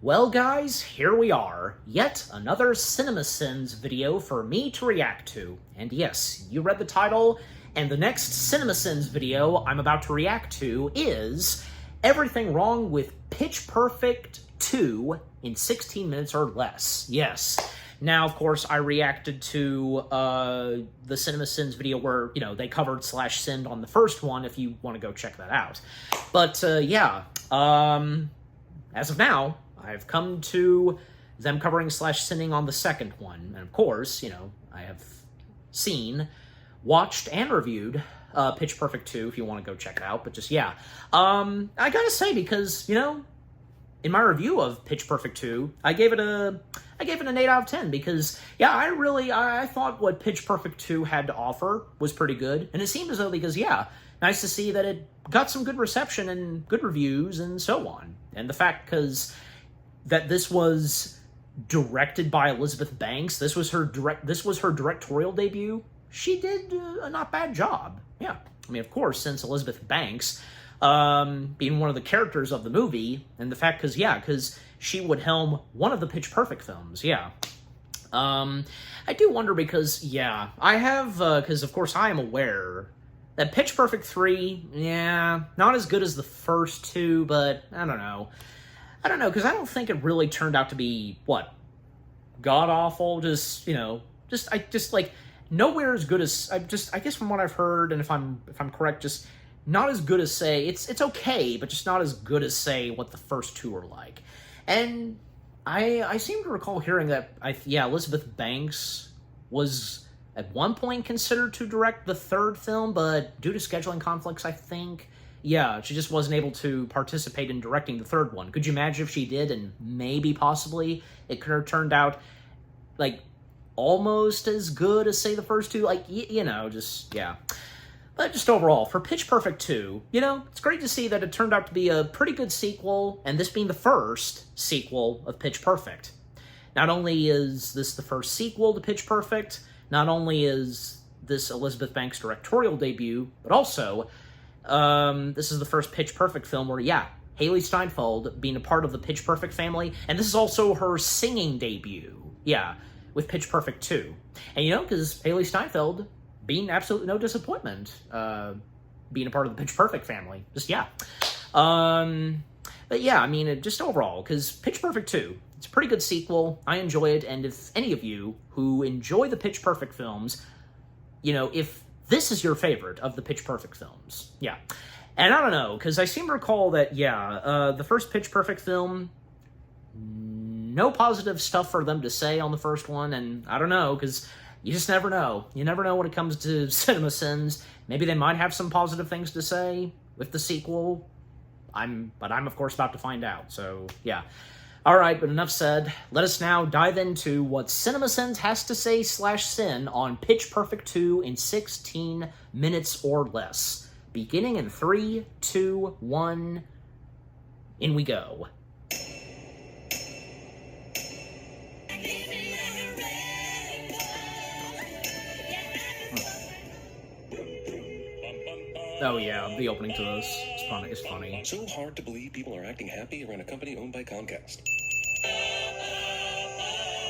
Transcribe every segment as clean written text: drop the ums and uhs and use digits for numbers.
Well guys, here we are, yet another CinemaSins video for me to react to. And yes, you read the title, and the next CinemaSins video I'm about to react to is Everything Wrong with Pitch Perfect 2 in 16 minutes or less. Yes. Now, of course, I reacted to the CinemaSins video where, they covered /sinned on the first one, if you want to go check that out. But, as of now, I've come to them covering /sinning on the second one. And of course, I have watched and reviewed Pitch Perfect 2, if you want to go check it out. But just, I gotta say, because, in my review of Pitch Perfect 2, I gave it an 8 out of 10, because, I thought what Pitch Perfect 2 had to offer was pretty good. And it seemed as though, because, nice to see that it got some good reception and good reviews and so on. And the fact, that this was directed by Elizabeth Banks, this was her directorial debut, she did a not bad job. Yeah. I mean, of course, since Elizabeth Banks, being one of the characters of the movie, and the fact, because she would helm one of the Pitch Perfect films, I do wonder because, I have, because of course I am aware that Pitch Perfect 3, not as good as the first two, but I don't know, because I don't think it really turned out to be, god-awful, nowhere as good as, I guess from what I've heard, and if I'm correct, just not as good as, say, it's okay, but just not as good as, say, what the first two are like. And I seem to recall hearing that, Elizabeth Banks was at one point considered to direct the third film, but due to scheduling conflicts, I think, she just wasn't able to participate in directing the third one. Could you imagine if she did, and maybe, possibly, it could have turned out, almost as good as, say, the first two? But just overall, for Pitch Perfect 2, it's great to see that it turned out to be a pretty good sequel, and this being the first sequel of Pitch Perfect. Not only is this the first sequel to Pitch Perfect, not only is this Elizabeth Banks' directorial debut, but also, this is the first Pitch Perfect film where, Hailee Steinfeld being a part of the Pitch Perfect family, and this is also her singing debut, with Pitch Perfect 2. And, because Hailee Steinfeld being absolutely no disappointment, being a part of the Pitch Perfect family. Just, but just overall, because Pitch Perfect 2, it's a pretty good sequel, I enjoy it, and if any of you who enjoy the Pitch Perfect films, if this is your favorite of the Pitch Perfect films, And I don't know, because I seem to recall that, the first Pitch Perfect film, no positive stuff for them to say on the first one, and I don't know, because you just never know. You never know when it comes to CinemaSins. Maybe they might have some positive things to say with the sequel. But I'm of course about to find out, so Alright, but enough said. Let us now dive into what CinemaSins has to say /sin on Pitch Perfect 2 in 16 minutes or less. Beginning in 3, 2, 1, in we go. Oh the opening to this is funny. So hard to believe people are acting happy around a company owned by Comcast.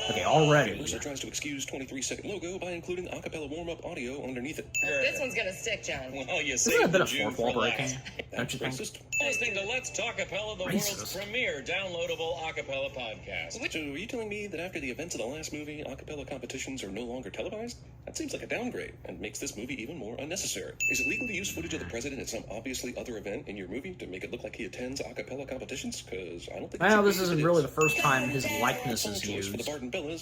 Okay, already. Mercer tries to excuse 23-second logo by including acapella warm-up audio underneath it. This one's gonna stick, John. Well, you Isn't it a bit of fourth wall breaking? Don't you think? Racist. Listening to Let's Talk Acapella, the world's premier downloadable acapella podcast. So, are you telling me that after the events of the last movie, acapella competitions are no longer televised? That seems like a downgrade, and makes this movie even more unnecessary. Is it legal to use footage of the president at some obviously other event in your movie to make it look like he attends acapella competitions? Because I don't think. Well, this isn't really the first time his likeness is used,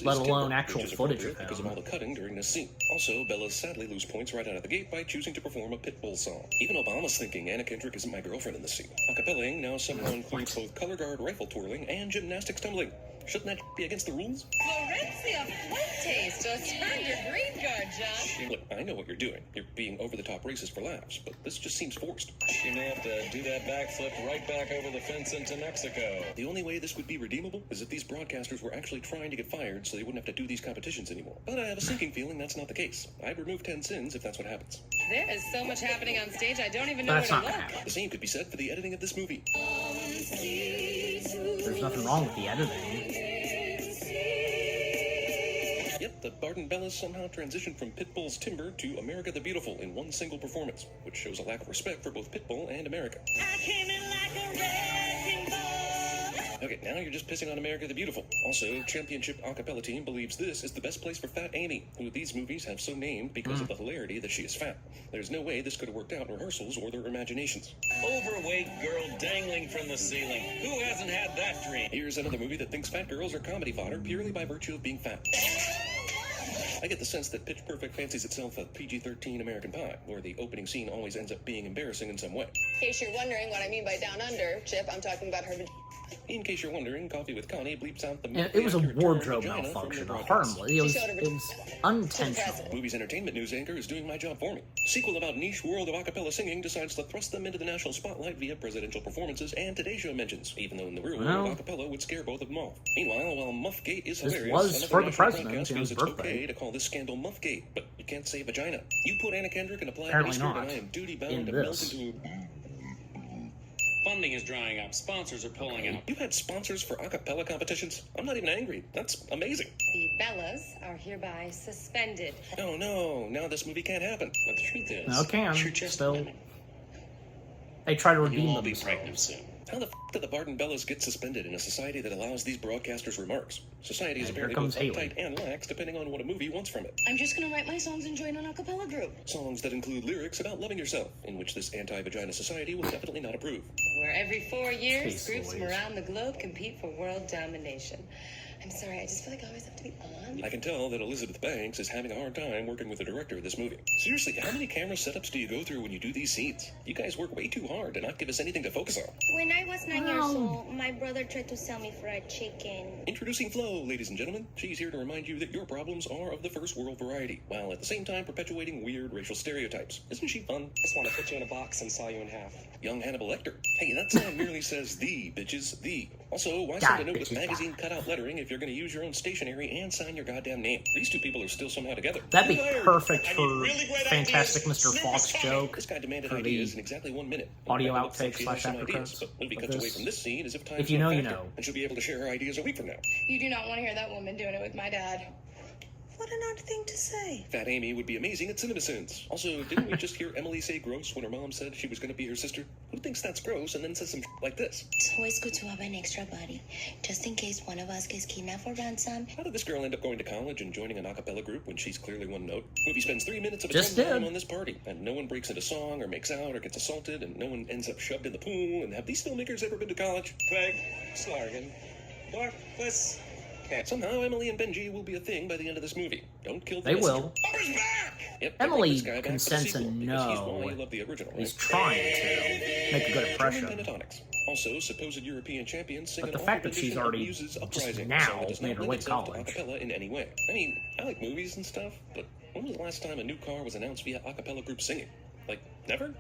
let alone actual footage of him. Because of all the cutting during this scene. Also, Bella's sadly lose points right out of the gate by choosing to perform a Pitbull song. Even Obama's thinking Anna Kendrick isn't my girlfriend in this scene. Acapellaing now somehow includes both color guard rifle twirling and gymnastics tumbling. Shouldn't that be against the rules? Florencia Fuentes just turned your green card, John. Look, I know what you're doing. You're being over-the-top racist for laughs, but this just seems forced. You may have to do that backflip right back over the fence into Mexico. The only way this would be redeemable is if these broadcasters were actually trying to get fired so they wouldn't have to do these competitions anymore. But I have a sinking feeling that's not the case. I'd remove 10 sins if that's what happens. There is so much happening on stage, I don't even know That's where not to gonna look. happen. The same could be said for the editing of this movie. There's Nothing wrong with the editing. Yep, the Barton Bellas somehow transitioned from Pitbull's Timber to America the Beautiful in one single performance, which shows a lack of respect for both Pitbull and America. I came in like a wrecking ball. Okay, now you're just pissing on America the Beautiful. Also, Championship Acapella Team believes this is the best place for Fat Amy, who these movies have so named because of the hilarity that she is fat. There's no way this could have worked out in rehearsals or their imaginations. Overweight girl dangling from the ceiling. Who hasn't had that dream? Here's another movie that thinks fat girls are comedy fodder purely by virtue of being fat. I get the sense that Pitch Perfect fancies itself a PG-13 American Pie, where the opening scene always ends up being embarrassing in some way. In case you're wondering what I mean by down under, Chip, I'm talking about her. In case you're wondering, Coffee with Connie bleeps out the And it was a accurate term wardrobe vagina from malfunction, their a broadcast. harmless. It was unintentional. Movie's entertainment news anchor is doing my job for me. Sequel about niche world of acapella singing decides to thrust them into the national spotlight via presidential performances and Today Show mentions, even though in the real world, acapella would scare both of them off. Meanwhile, while Muffgate is This hilarious, was another for the national president, broadcast you know, feels his it's birthday. okay to call this scandal Muffgate, but you can't say vagina. You put Anna Kendrick in a plaid Apparently skirt not. and I am duty bound In to this. melt into a... Funding is drying up. Sponsors are pulling out. You had sponsors for acapella competitions? I'm not even angry. That's amazing. The Bellas are hereby suspended. Oh no, now this movie can't happen. But the truth is, No, it can. you're just Still. women. They try to You'll redeem all be pregnant themselves. soon. How the f*** did the Barton Bellas get suspended in a society that allows these broadcasters remarks? Society is And here apparently both comes Haley. uptight and lax depending on what a movie wants from it. I'm just gonna write my songs and join an a cappella group. Songs that include lyrics about loving yourself, in which this anti-vagina society will definitely not approve. Where every 4 years, Jeez groups from Louise. around the globe compete for world domination. I'm sorry, I just feel like I always have to be on. I can tell that Elizabeth Banks is having a hard time working with the director of this movie. Seriously, how many camera setups do you go through when you do these scenes? You guys work way too hard to not give us anything to focus on. When I was 9 years old, my brother tried to sell me fried chicken. Introducing Flo, ladies and gentlemen. She's here to remind you that your problems are of the first world variety, while at the same time perpetuating weird racial stereotypes. Isn't she fun? Just want to put you in a box and saw you in half. Young Hannibal Lecter. Hey, that sign merely says the, bitches, the. Also, why Got send a it, note with bitches, magazine got cutout lettering if you're going to use your own stationery and sign your goddamn name? These two people are still somehow together. That'd be Fired. perfect I for need really great Fantastic ideas. Mr. Snoop Fox is coming. joke. This guy demanded For the ideas in exactly 1 minute. audio It looks like outtake she has / some after ideas, credits but movie of cuts away this. from this scene as if time's If you not know, a you factor, know. and she'll be able to share her ideas a week from now. You do not want to hear that woman doing it with my dad. What an odd thing to say. Fat Amy would be amazing at CinemaSins. Also, didn't we just hear Emily say gross when her mom said she was going to be her sister? Who thinks that's gross and then says some like this? It's always good to have an extra body, just in case one of us gets kidnapped for ransom. How did this girl end up going to college and joining an a cappella group when she's clearly one note? Movie spends 3 minutes of its Just own time did. on this party, and no one breaks into song or makes out or gets assaulted, and no one ends up shoved in the pool. And have these filmmakers ever been to college? Craig, Slargan, Marcus. Somehow Emily and Benji will be a thing by the end of this movie. Don't kill the They messenger. will. Bumper's back! Yep, they brought Emily this guy back can for the sense sequel and because he's know why you love the original, right? He's trying to make a good German impression. pentatonics. Also, supposed European champions sing But an the fact that rendition she's of already Muse's just Uprising, now so it does not made her lend way to itself college. acapella in any way. I mean, I like movies and stuff, but when was the last time a new car was announced via a cappella group singing? Like, never?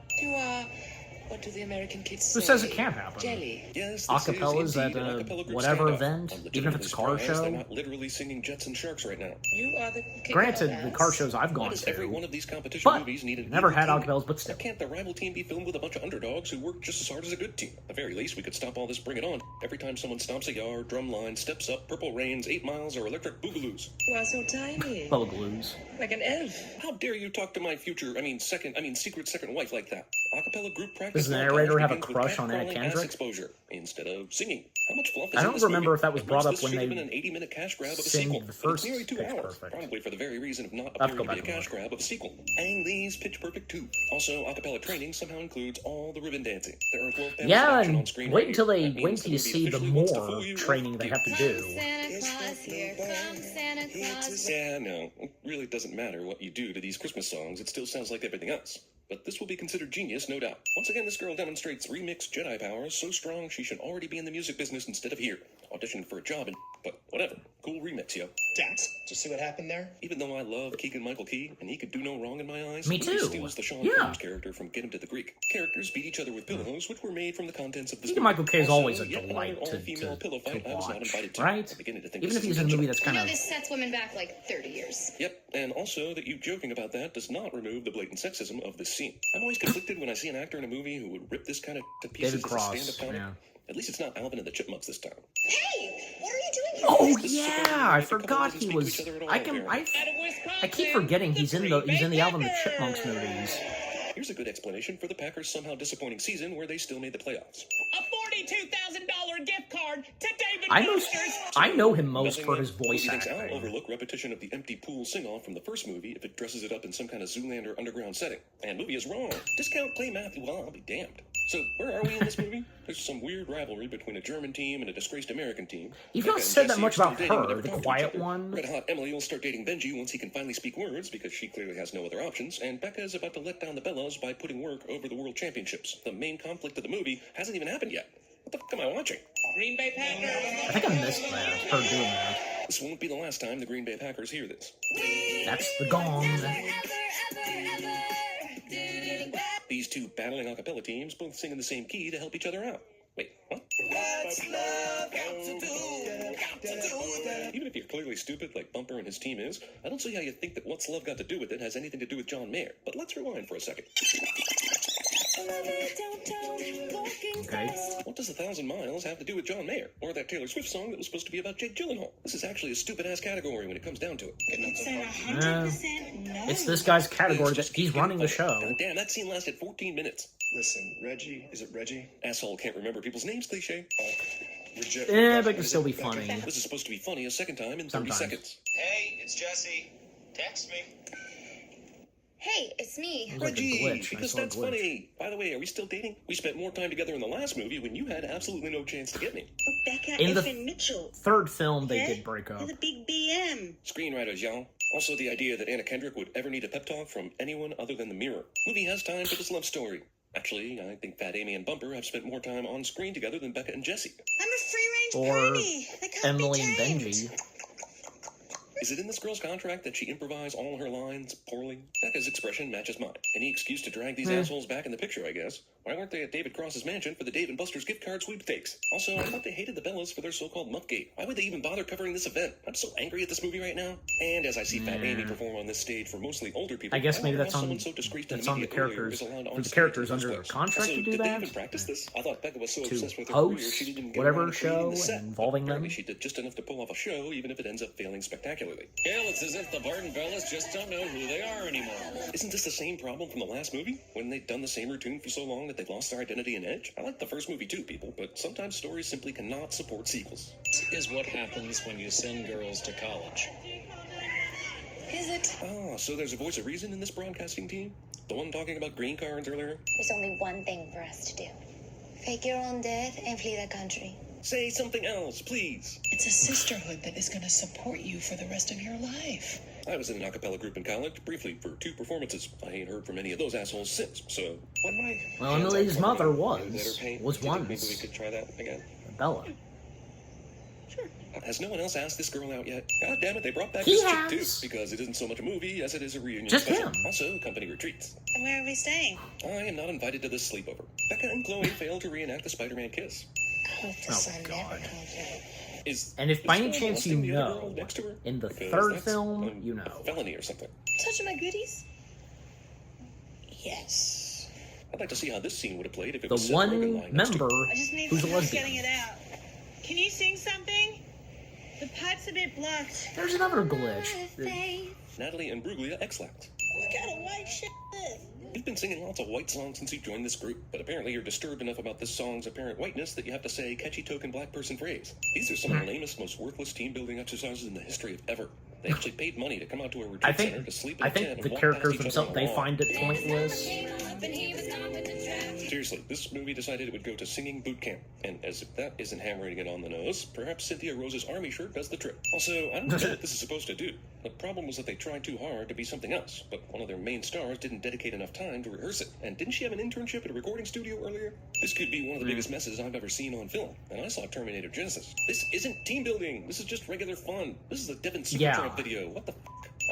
What do the American kids Who say? says it can't happen? Jelly. Yes, Acapellas this is at indeed an a acapella group whatever standoff. event, I'm even if it's a car legitimately surprised show. They're not literally singing Jets and Sharks right now. You are the Granted, the car shows I've Why gone does every one to, of these competition but movies need an never evil had team? acapellas, but Why still. can't the rival team be filled with a bunch of underdogs who work just as hard as a good team? At the very least, we could stop all this bring it on every time someone stomps a yard, drum line, steps up, purple rains, 8 miles, or electric boogaloos. You are so tiny. Bubble glues. Like an elf. How dare you talk to my future, secret second wife like that? Acapella group practice. Does the while narrator college have a begins with crush on Anna cat-crawling ass Kendrick? exposure instead of singing. How much fluff is I in don't this remember movie? if that was At brought most, up this when should have they been an 80-minute cash grab of a singed sequel. the But it's first nearly 2 Pitch hours, Perfect. probably for the very reason of not I'll have to appearing go to be a back and cash look. grab of a sequel. Ang Lee's Pitch Perfect 2. Also, acapella training somehow includes all the ribbon dancing. There are 12 panels Yeah, of action on and screen wait right until here. they That wait means till the you movie see the officially wants to more fool you training they have to do. Santa Claus, here comes Santa Claus. Yeah, no, it really doesn't matter what you do to these Christmas songs. It still sounds like everything else. But this will be considered genius, no doubt. Once again, this girl demonstrates remixed Jedi powers so strong she should already be in the music business instead of here, auditioning for a job in but whatever. Cool remix, yo. Dad, did you see what happened there? Even though I love Keegan-Michael Key, and he could do no wrong in my eyes, Me the movie too. steals the Sean Yeah. Combs character from Get Him to the Greek. Characters beat each other with pillows, which were made from the contents of this Keegan-Michael Kay is Also, always a yet delight another to all-female pillow fight I was not watch, invited to. right? I'm beginning to think Even this if is he's in a movie intentional. that's kind You know, of this sets women back like 30 years. Yep, and also that you joking about that does not remove the blatant sexism of this scene. I'm always conflicted when I see an actor in a movie who would rip this kind of to pieces David as a Cross. stand-up comic. Yeah. At least it's not Alvin and the Chipmunks this time. Hey, what are you doing here? Oh This is yeah, supposed to be I a couple forgot doesn't he speak to was. each other at all, I apparently. keep forgetting he's in the Alvin and the Chipmunks movies. Here's a good explanation for the Packers' somehow disappointing season where they still made the playoffs. A $42,000 gift card to David I know him most Nothing for like his voice movie thinks I'll acting. overlook repetition of the empty pool sing-off from the first movie if it dresses it up in some kind of Zoolander underground setting. And movie is wrong. Discount play Matthew, well, I'll be damned. So, where are we in this movie? There's some weird rivalry between a German team and a disgraced American team. You've Becca not and said that Jesse much are about still dating but her, never the talk to each quiet other. one. Red Hot Emily will start dating Benji once he can finally speak words because she clearly has no other options. And Becca is about to let down the Bellas by putting work over the World Championships. The main conflict of the movie hasn't even happened yet. What the fuck am I watching? Green Bay Packers. I think I missed that. Her doing that. This won't be the last time the Green Bay Packers hear this. That's the gong. These two battling a cappella teams both sing in the same key to help each other out. Wait, what? Even if you're clearly stupid like Bumper and his team is, I don't see how you think that What's Love Got to Do with It has anything to do with John Mayer. But let's rewind for a second. Okay. What does 1,000 Miles have to do with John Mayer? Or that Taylor Swift song that was supposed to be about Jake Gyllenhaal? This is actually a stupid-ass category when it comes down to it. It's a 100% no. It's this guy's category that he's running the show. God damn, that scene lasted 14 minutes. Listen, Reggie, is it Reggie? Asshole can't remember people's names cliche. Reject. Yeah, but it can still be funny. This is supposed to be funny a second time in 30 Sometimes. seconds. Hey, it's Jesse. Text me. Hey, it's me. It was like a Reggie, glitch. I because saw a that's glitch. funny. By the way, are we still dating? We spent more time together in the last movie when you had absolutely no chance to get me. Becca In the- effing Mitchell. Third film, they Yeah? did break up. You're the big BM. Screenwriters, y'all. Also, the idea that Anna Kendrick would ever need a pep talk from anyone other than the mirror. Movie has time for this love story. Actually, I think Fat Amy and Bumper have spent more time on screen together than Becca and Jesse. I'm a free-range Or pony. They can't Emily be and tamed. Benji. Is it in this girl's contract that she improvise all her lines poorly? Becca's expression matches mine. Any excuse to drag these assholes back in the picture, I guess. Why weren't they at David Cross's mansion for the Dave & Buster's gift card sweepstakes? Also, I thought they hated the Bellas for their so-called Muffgate. Why would they even bother covering this event? I'm so angry at this movie right now. And as I see Fat Amy perform on this stage for mostly older people, I guess maybe wonder that's how on someone so discreet in that's on the media earlier characters is allowed on for the stage characters in the under first a place. contract Also, to do did they that. even practice this? I thought Becca was so To obsessed with her host career she didn't even get whatever around to creating show the set. involving Apparently them. she did just enough to pull off a show, even if it ends up failing spectacularly. Hell, it's as if the Barton Bellas just don't know who they are anymore. Isn't this the same problem from the last movie? When they'd done the same routine for so long that they'd lost their identity and edge? I like the first movie too, people, but sometimes stories simply cannot support sequels. This is what happens when you send girls to college. Is it? Ah, so there's a voice of reason in this broadcasting team? The one talking about green cards earlier? There's only one thing for us to do. Fake your own death and flee the country. Say something else, please. It's a sisterhood that is going to support you for the rest of your life. I was in an a cappella group in college, briefly, for 2 performances. I ain't heard from any of those assholes since, so... When my Well, hands Emily's are mother covered in was glitter paint, once. do you think maybe we could try that again? Bella. Has no one else asked this girl out yet? God damn it, they brought back He this has. chick too, because it isn't so much a movie as it is a reunion Just special. him. Also, company retreats. And where are we staying? I am not invited to this sleepover. Becca and Chloe failed to reenact the Spider-Man kiss. I hope the Oh, sun God. never comes out. Is And if by any Chloe chance you molesting the other know, girl next to her? in the Because third that's film, a you know. felony or something. Touching my goodies? Yes. I'd like to see how this scene would have played if it The was Seth Rogen one lying next to her. member I just need who's a some help getting lesbian. it out. Can you sing something? The pipe's a bit blocked. There's another glitch. Natalie and Bruglia X-Lax. What kind of white shit is this? You've been singing lots of white songs since you joined this group, but apparently you're disturbed enough about this song's apparent whiteness that you have to say catchy token black person phrase. These are some of the lamest, most worthless team-building exercises in the history of ever. They actually paid money to come out to a retreat I center to sleep in I a tent think and the walk characters past each other themselves, on they a lawn. find it pointless. Seriously, this movie decided it would go to singing boot camp, and as if that isn't hammering it on the nose, perhaps Cynthia Rose's army shirt does the trick. Also, I don't know what this is supposed to do. The problem was that they tried too hard to be something else, but one of their main stars didn't dedicate enough time to rehearse it. And didn't she have an internship at a recording studio earlier? This could be one of the biggest messes I've ever seen on film, and I saw Terminator Genesis. This isn't team building. This is just regular fun. This is a Devin Yeah. Supertramp video. What the f***?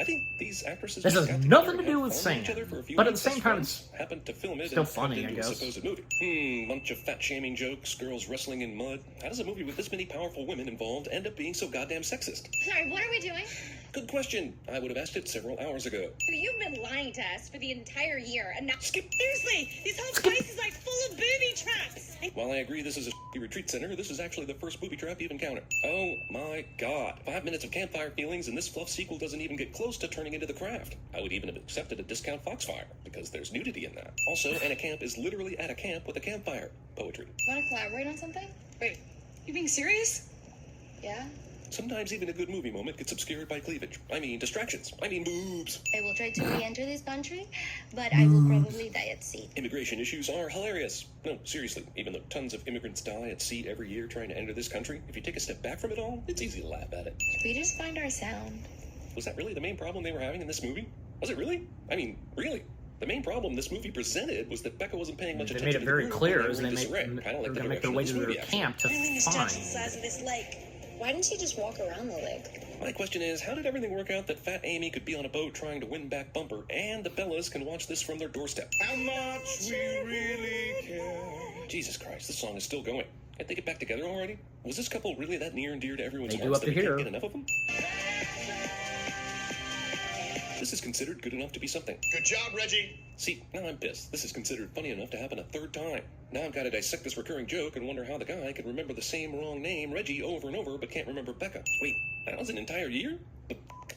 I think these actresses This just has got nothing together to do and with had fun with each singing, other for a few but at the weeks same as time, friends, happened to film it still and funny, tucked I into a guess. supposed movie. Bunch of fat shaming jokes, girls wrestling in mud. How does a movie with this many powerful women involved end up being so goddamn sexist? Sorry, what are we doing? Good question. I would have asked it several hours ago. You've been lying to us for the entire year, and now Skip. Seriously, this whole place is like full of booby traps. While I agree this is a The retreat center, this is actually the first booby trap you've encountered. Oh my god. 5 minutes of campfire feelings and this fluff sequel doesn't even get close to turning into The Craft. I would even have accepted a discount Foxfire, because there's nudity in that. Also, Anna Camp is literally at a camp with a campfire. Poetry. Want to collaborate on something? Wait, you being serious? Yeah? Sometimes even a good movie moment gets obscured by cleavage. I mean distractions. I mean boobs. I will try to re-enter this country, but I will probably die at sea. Immigration issues are hilarious. No, seriously, even though tons of immigrants die at sea every year trying to enter this country, if you take a step back from it all, it's easy to laugh at it. We just find our sound. Was that really the main problem they were having in this movie? Was it really? I mean, really? The main problem this movie presented was that Becca wasn't paying much They attention made it very to the clear group as when they were in disarray. Kinda like were the going to make their direction way of to this their movie, actually. camp to Everything's twice the find. size of this lake. Why didn't she just walk around the lake? My question is, how did everything work out that Fat Amy could be on a boat trying to win back Bumper, and the Bellas can watch this from their doorstep? How much we really care. Jesus Christ, this song is still going. Can't they get back together already? Was this couple really that near and dear to everyone's They do hearts up that to we here. can't get enough of them? This is considered good enough to be something. Good job, Reggie. See, now I'm pissed. This is considered funny enough to happen a third time. Now I've got to dissect this recurring joke and wonder how the guy can remember the same wrong name, Reggie, over and over, but can't remember Becca. Wait, that was an entire year?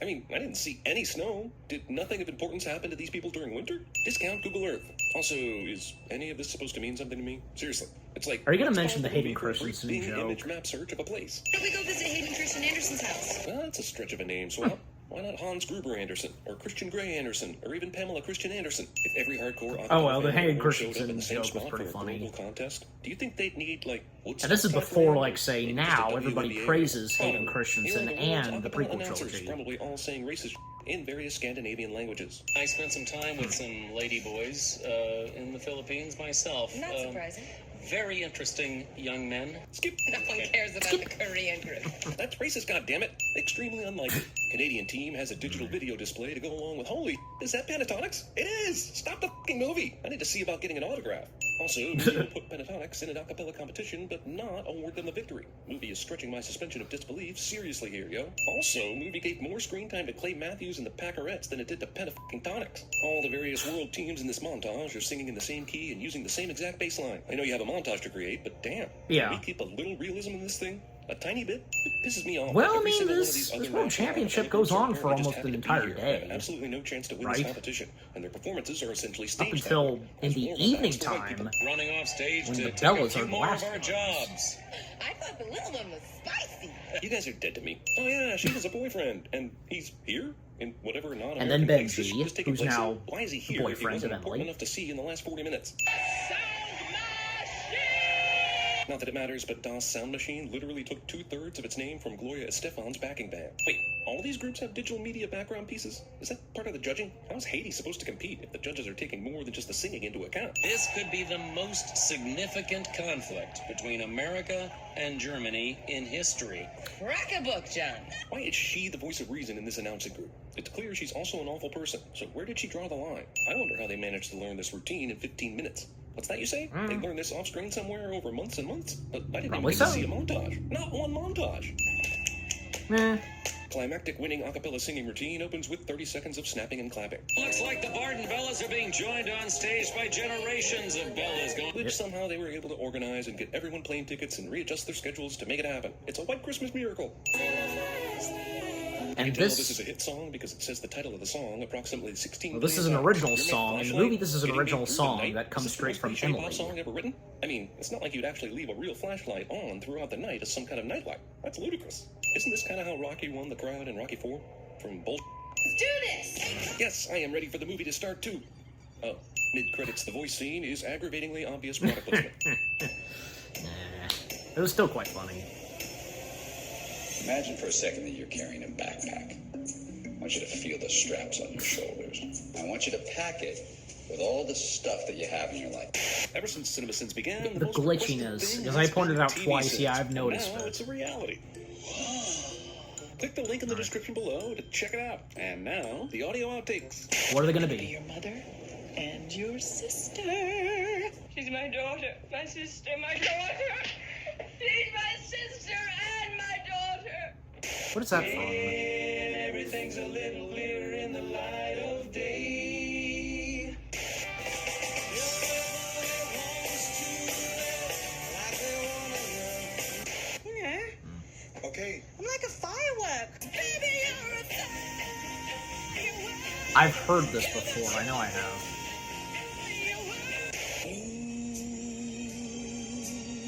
I mean, I didn't see any snow. Did nothing of importance happen to these people during winter? Discount Google Earth. Also, is any of this supposed to mean something to me? Seriously. It's like, Are you gonna let's mention call the the Hayden movie for a brief Christensen Bing joke? image map search of a place. Why don't we go visit Hayden Christian Anderson's house? Well, that's a stretch of a name swap. Why not Hans Gruber Anderson, or Christian Grey Anderson, or even Pamela Christian Anderson? If every hardcore Oh, well, the fan Hayden ever showed up Christensen in the same joke was spot pretty for a funny. global contest, do you think they'd need, like, Woodstock And this is type before, rally? like, say, Maybe just a now everybody WNBA? praises Hayden Here Christensen in the world, and the acapella prequel announcers trilogy. probably all saying racist in various Scandinavian languages. I spent some time with some lady boys in the Philippines myself. Not surprising. Very interesting young men. Skip. No one cares about the Korean group. That's racist, goddammit. Extremely unlikely. Canadian team has a digital video display to go along with. Holy, is that Pentatonix? It is! Stop the fucking movie! I need to see about getting an autograph. Also, movie will put Pentatonix in an acapella competition, but not award them the victory. Movie is stretching my suspension of disbelief seriously here, yo. Also, movie gave more screen time to Clay Matthews and the Packerettes than it did to Pentatonix. All the various world teams in this montage are singing in the same key and using the same exact bass line. I know you have a montage to create, but damn. Yeah. Can we keep a little realism in this thing? A tiny bit? It pisses me off. Well, Like I every mean, single one of this these other World national Championship acapella goes groups are on for apparently just almost happy an to be entire here and day. have absolutely no chance to win Right? this competition, and their performances are essentially staged. Up until in the evening for white people. time, Running off stage when to the take a Bellas few are the more of last our ones. jobs. I thought the little one was spicy. You guys are dead to me. Oh yeah, she has a boyfriend, and he's here in whatever non-American And then place this Benji, shit is taking who's place in. now Why is he the here if he boyfriend wasn't of important Emily. enough to see in the last 40 minutes? Not that it matters, but Das Sound Machine literally took 2/3 of its name from Gloria Estefan's backing band. Wait, all these groups have digital media background pieces? Is that part of the judging? How is Haiti supposed to compete if the judges are taking more than just the singing into account? This could be the most significant conflict between America and Germany in history. Crack a book, John. Why is she the voice of reason in this announcing group? It's clear she's also an awful person, so where did she draw the line? I wonder how they managed to learn this routine in 15 minutes. What's that you say? They learned this off screen somewhere over months and months? But I didn't Probably even get to so. see a montage. Not one montage. Eh. Climactic winning a cappella singing routine opens with 30 seconds of snapping and clapping, Looks like the Barden Bellas are being joined on stage by generations of Bellas going. which somehow they were able to organize and get everyone plane tickets and readjust their schedules to make it happen. It's a white Christmas miracle. And Tell this is this, a hit song because it says the title of the song approximately 16 well, this is million an times. original Your main song. In the flashlight movie, this is an getting me original through the song night. that comes Is this the straight most from cliche pop Emily. song ever written? I mean, it's not like you'd actually leave a real flashlight on throughout the night as some kind of nightlight. That's ludicrous. Isn't this kind of how Rocky won the crowd in Rocky IV? From bull. Let's do this. Yes, I am ready for the movie to start too. Oh, mid-credits, the voice scene is aggravatingly obvious product placement. It was still quite funny. Imagine for a second that you're carrying a backpack. I want you to feel the straps on your shoulders. I want you to pack it with all the stuff that you have in your life. Ever since CinemaSins began, The most requested glitchiness, thing as has I pointed been out TV twice, yeah, sets. I've noticed Now it. it's a reality. Click the link in the description below to check it out. And now, the audio outtakes. What are they gonna Be be? your mother and your sister. She's my daughter, my sister, my daughter. She's my sister and my daughter. What is that from? Everything's a little clearer in the light of day. okay? I'm like a firework. Baby, you're a firework. I've heard this before. I know I have.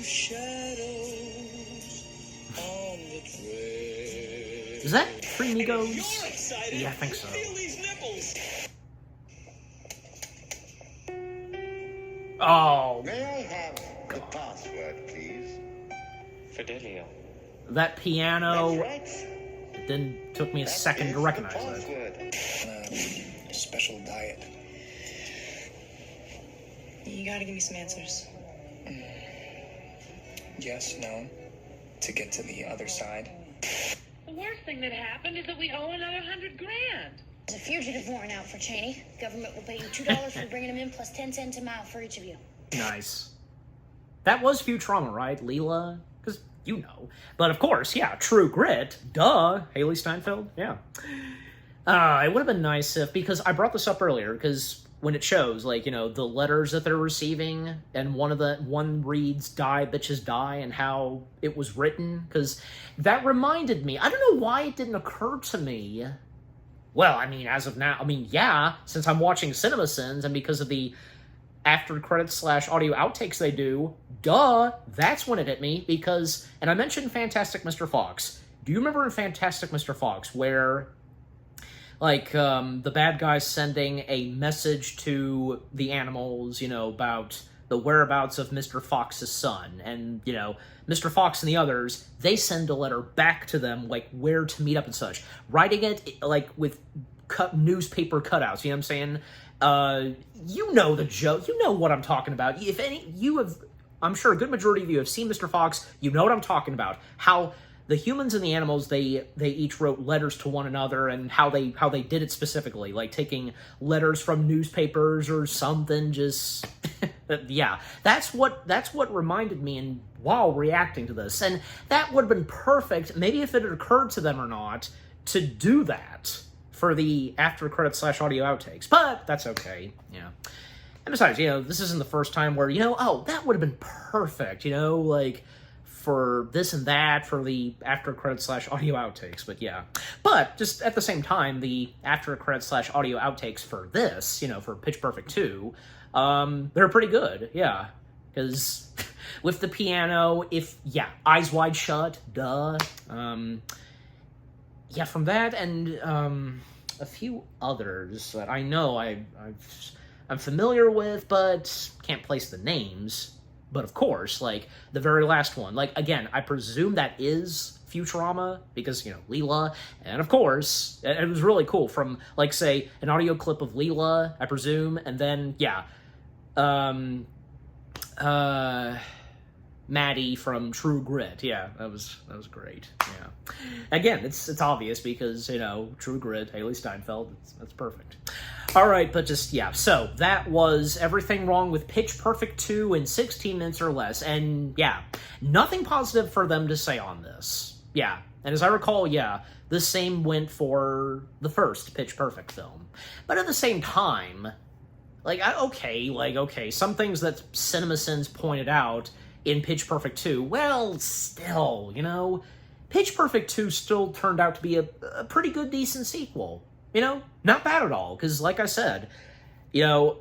Shadows on the trail. Is that Three Amigos? You're excited. Yeah, I think so. Feel these nipples. Oh, May I have the password, please? Fidelio. that piano. That's right. It then took me a second to recognize that. Password. Special diet. You gotta give me some answers. Yes, no. To get to the other side. The worst thing that happened is that we owe another $100,000. There's a fugitive warrant out for Cheney. Government will pay you $2 for bringing him in, plus 10 cents a mile for each of you. Nice. That was Futurama, right, Leela? Because you know. But of course, yeah, True Grit. Duh. Haley Steinfeld. Yeah. It would have been nice if, because I brought this up earlier, because when it shows, like, you know, the letters that they're receiving, and one reads, "Die, bitches, die," and how it was written, because that reminded me, I don't know why it didn't occur to me. Well, I mean, as of now, I mean, yeah, since I'm watching CinemaSins, and because of the after credits / audio outtakes they do, duh, that's when it hit me, because, and I mentioned Fantastic Mr. Fox. Do you remember in Fantastic Mr. Fox, where, like, the bad guy's sending a message to the animals, you know, about the whereabouts of Mr. Fox's son, and, you know, Mr. Fox and the others, they send a letter back to them, like, where to meet up and such, writing it, like, with newspaper cutouts, you know what I'm saying? You know the joke, you know what I'm talking about. If any, you have, I'm sure a good majority of you have seen Mr. Fox, you know what I'm talking about. How the humans and the animals, they each wrote letters to one another, and how they did it specifically, like taking letters from newspapers or something, just yeah, that's what reminded me, and while reacting to this, and that would have been perfect, maybe if it had occurred to them or not, to do that for the after credits / audio outtakes, but that's okay, yeah. And besides, you know, this isn't the first time where, you know, oh, that would have been perfect, you know, like, for this and that, for the after credits / audio outtakes, but yeah. But, just at the same time, the after credits / audio outtakes for this, you know, for Pitch Perfect 2, they're pretty good, yeah. Because with the piano, Eyes Wide Shut, duh. Yeah, from that, and a few others that I know I'm familiar with, but can't place the names. But of course, like, the very last one, like, again, I presume that is Futurama, because, you know, Leela, and of course, it was really cool, from, like, say, an audio clip of Leela, I presume, and then, yeah, Maddie from True Grit, yeah, that was great, yeah. Again, it's obvious, because, you know, True Grit, Haley Steinfeld, that's perfect. Alright, but just, yeah, so that was everything wrong with Pitch Perfect 2 in 16 minutes or less, and, yeah, nothing positive for them to say on this. Yeah, and as I recall, yeah, the same went for the first Pitch Perfect film. But at the same time, like, okay, some things that CinemaSins pointed out in Pitch Perfect 2, well, still, you know, Pitch Perfect 2 still turned out to be a pretty good, decent sequel. You know, not bad at all, because like I said, you know,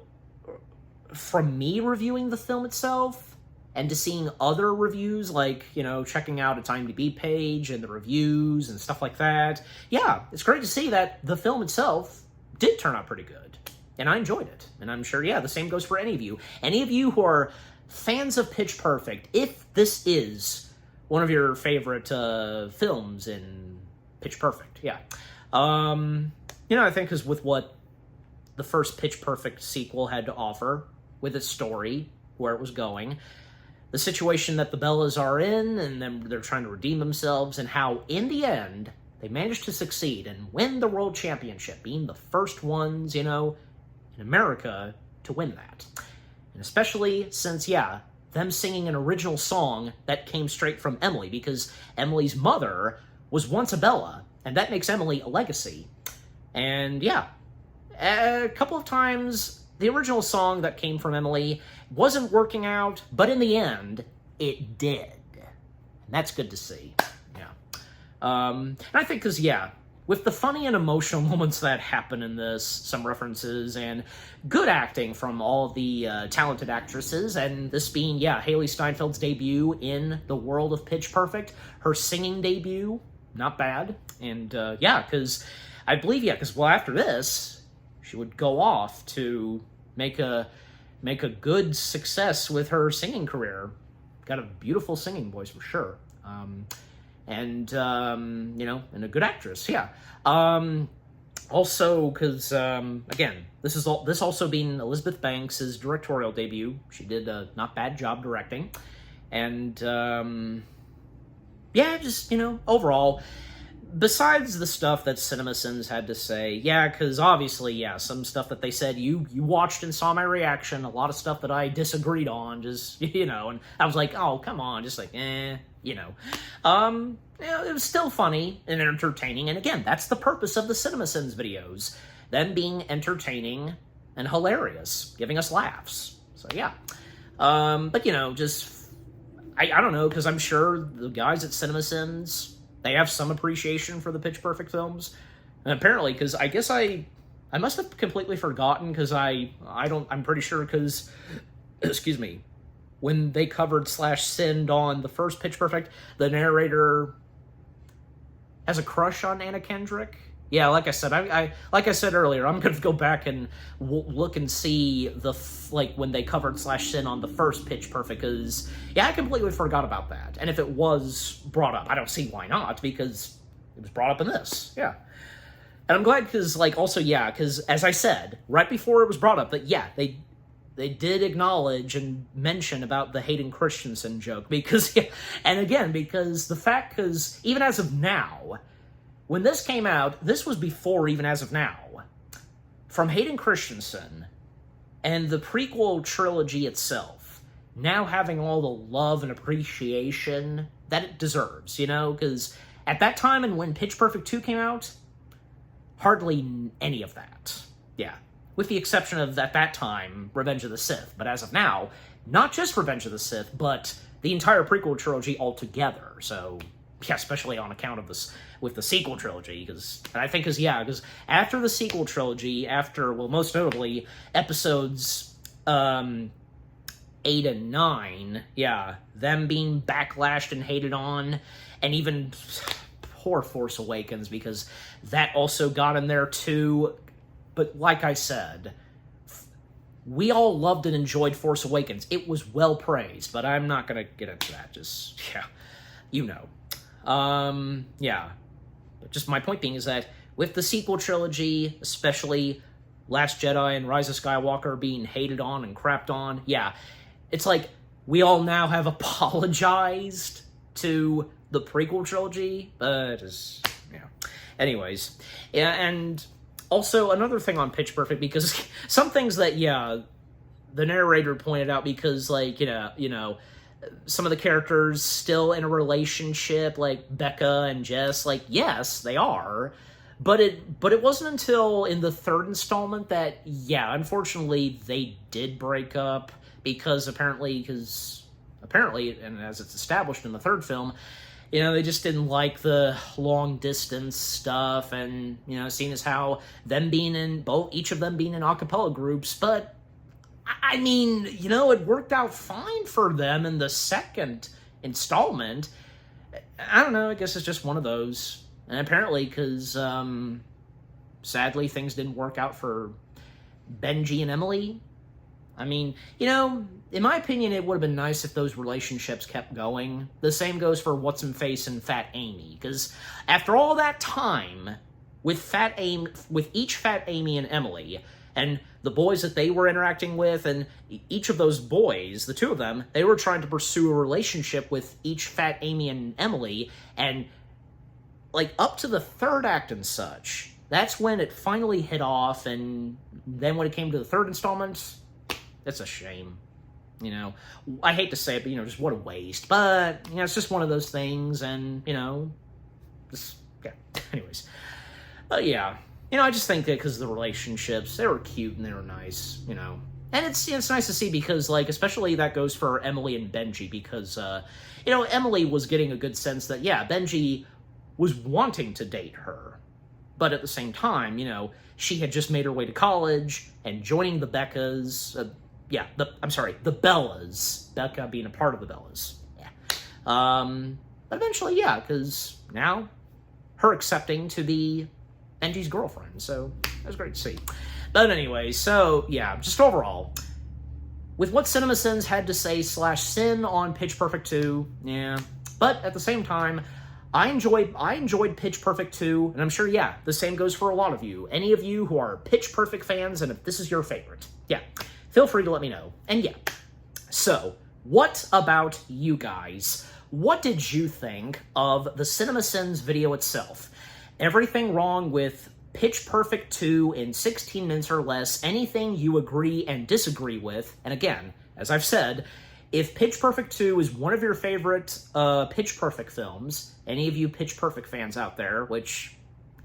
from me reviewing the film itself, and to seeing other reviews, like, you know, checking out its IMDb page and the reviews and stuff like that, yeah, it's great to see that the film itself did turn out pretty good, and I enjoyed it, and I'm sure, yeah, the same goes for any of you who are fans of Pitch Perfect, if this is one of your favorite films in Pitch Perfect, yeah. You know, I think is with what the first Pitch Perfect sequel had to offer, with its story, where it was going, the situation that the Bellas are in, and then they're trying to redeem themselves, and how, in the end, they managed to succeed and win the World Championship, being the first ones, you know, in America to win that. And especially since, yeah, them singing an original song that came straight from Emily, because Emily's mother was once a Bella, and that makes Emily a legacy. And yeah, a couple of times, the original song that came from Emily wasn't working out, but in the end, it did. And that's good to see, yeah. And I think because, yeah, with the funny and emotional moments that happen in this, some references, and good acting from all the talented actresses, and this being, yeah, Haley Steinfeld's debut in the world of Pitch Perfect, her singing debut, not bad. And, yeah, because I believe, yeah, because, well, after this, she would go off to make a good success with her singing career. Got a beautiful singing voice, for sure. And a good actress, yeah. Also, because, again, this also being Elizabeth Banks' directorial debut. She did a not bad job directing. And, yeah, just, overall, besides the stuff that CinemaSins had to say, yeah, because obviously, yeah, some stuff that they said, you watched and saw my reaction, a lot of stuff that I disagreed on, just, and I was like, oh, come on, just like, it was still funny and entertaining, and again, that's the purpose of the CinemaSins videos, them being entertaining and hilarious, giving us laughs, so yeah. But, just, I don't know, because I'm sure the guys at CinemaSins, they have some appreciation for the Pitch Perfect films, and apparently, because I guess I must have completely forgotten, because I'm pretty sure, because, excuse me, when they covered /sinned on the first Pitch Perfect, the narrator has a crush on Anna Kendrick. Yeah, like I said, like I said earlier, I'm gonna go back and look and see when they covered /sin on the first Pitch Perfect, because yeah, I completely forgot about that. And if it was brought up, I don't see why not, because it was brought up in this. Yeah, and I'm glad because also yeah, because as I said right before it was brought up, that yeah, they did acknowledge and mention about the Hayden Christensen joke, because yeah, and again because the fact, because even as of now. When this came out, this was before even as of now, from Hayden Christensen and the prequel trilogy itself, now having all the love and appreciation that it deserves, because at that time and when Pitch Perfect 2 came out, hardly any of that. Yeah, with the exception of, at that time, Revenge of the Sith. But as of now, not just Revenge of the Sith, but the entire prequel trilogy altogether, so... Yeah, especially on account of this with the sequel trilogy, because after the sequel trilogy, most notably episodes 8 and 9, yeah, them being backlashed and hated on, and even poor Force Awakens, because that also got in there too. But like I said, we all loved and enjoyed Force Awakens. It was well praised, but I'm not gonna get into that. Just yeah. But just my point being is that with the sequel trilogy, especially Last Jedi and Rise of Skywalker being hated on and crapped on, yeah, it's like we all now have apologized to the prequel trilogy, but just, yeah. Anyways, yeah, and also another thing on Pitch Perfect, because some things that, yeah, the narrator pointed out, because, some of the characters still in a relationship, like Becca and Jess, yes, they are, but it wasn't until in the third installment that, yeah, unfortunately, they did break up, because apparently, and as it's established in the third film, they just didn't like the long-distance stuff, and, seeing as how each of them being in a cappella groups, but I mean, it worked out fine for them in the second installment. I don't know, I guess it's just one of those. And apparently, because, sadly, things didn't work out for Benji and Emily. I mean, in my opinion, it would have been nice if those relationships kept going. The same goes for What's-Her-Face and Fat Amy, because after all that time, with each Fat Amy and Emily, and the boys that they were interacting with, and each of those boys, the two of them, they were trying to pursue a relationship with each Fat Amy and Emily, and, up to the third act and such, that's when it finally hit off, and then when it came to the third installment, it's a shame. I hate to say it, but, just what a waste. But, it's just one of those things, and, just, yeah, anyways. But, yeah. I just think that because of the relationships, they were cute and they were nice, And it's nice to see because, especially that goes for Emily and Benji because, Emily was getting a good sense that, yeah, Benji was wanting to date her. But at the same time, you know, she had just made her way to college and joining the Beccas. The Bellas. Becca being a part of the Bellas. Yeah. But eventually, yeah, because now her accepting to be Angie's girlfriend. So that was great to see. But anyway, so yeah, just overall, with what CinemaSins had to say /sin on Pitch Perfect 2, yeah. But at the same time, I enjoyed Pitch Perfect 2, and I'm sure, yeah, the same goes for a lot of you. Any of you who are Pitch Perfect fans, and if this is your favorite, yeah, feel free to let me know. And yeah, so what about you guys? What did you think of the CinemaSins video itself? Everything wrong with Pitch Perfect 2 in 16 minutes or less, anything you agree and disagree with, and again, as I've said, if Pitch Perfect 2 is one of your favorite Pitch Perfect films, any of you Pitch Perfect fans out there, which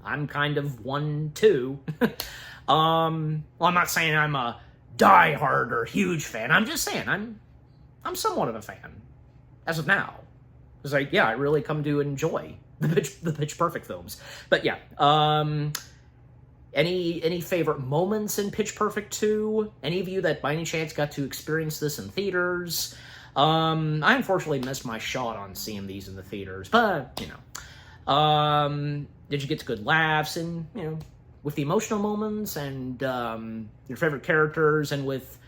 I'm kind of one too, well, I'm not saying I'm a die-hard or huge fan, I'm just saying I'm somewhat of a fan, as of now. Because I really come to enjoy the Pitch Perfect films. But yeah, any favorite moments in Pitch Perfect 2? Any of you that by any chance got to experience this in theaters? I unfortunately missed my shot on seeing these in the theaters, but, you know. Did you get to good laughs and, you know, with the emotional moments and your favorite characters and with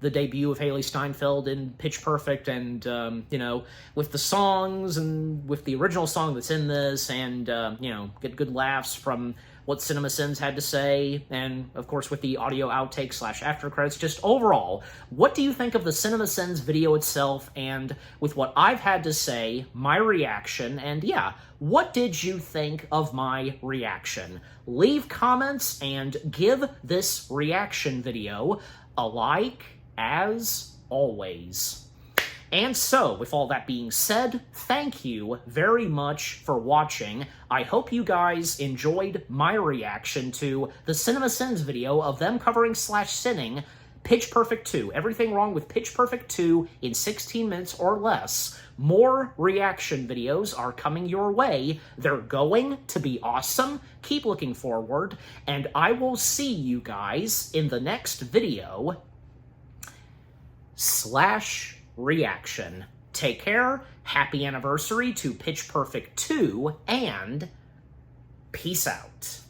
the debut of Haley Steinfeld in Pitch Perfect and, you know, with the songs and with the original song that's in this and, you know, get good laughs from what CinemaSins had to say, and, of course, with the audio outtakes / after credits. Just overall, what do you think of the CinemaSins video itself, and with what I've had to say, my reaction, and yeah, what did you think of my reaction? Leave comments and give this reaction video a like, as always. And so, with all that being said, thank you very much for watching. I hope you guys enjoyed my reaction to the CinemaSins video of them covering / sinning Pitch Perfect 2. Everything wrong with Pitch Perfect 2 in 16 minutes or less. More reaction videos are coming your way. They're going to be awesome. Keep looking forward, and I will see you guys in the next video / reaction. Take care, happy anniversary to Pitch Perfect 2, and peace out.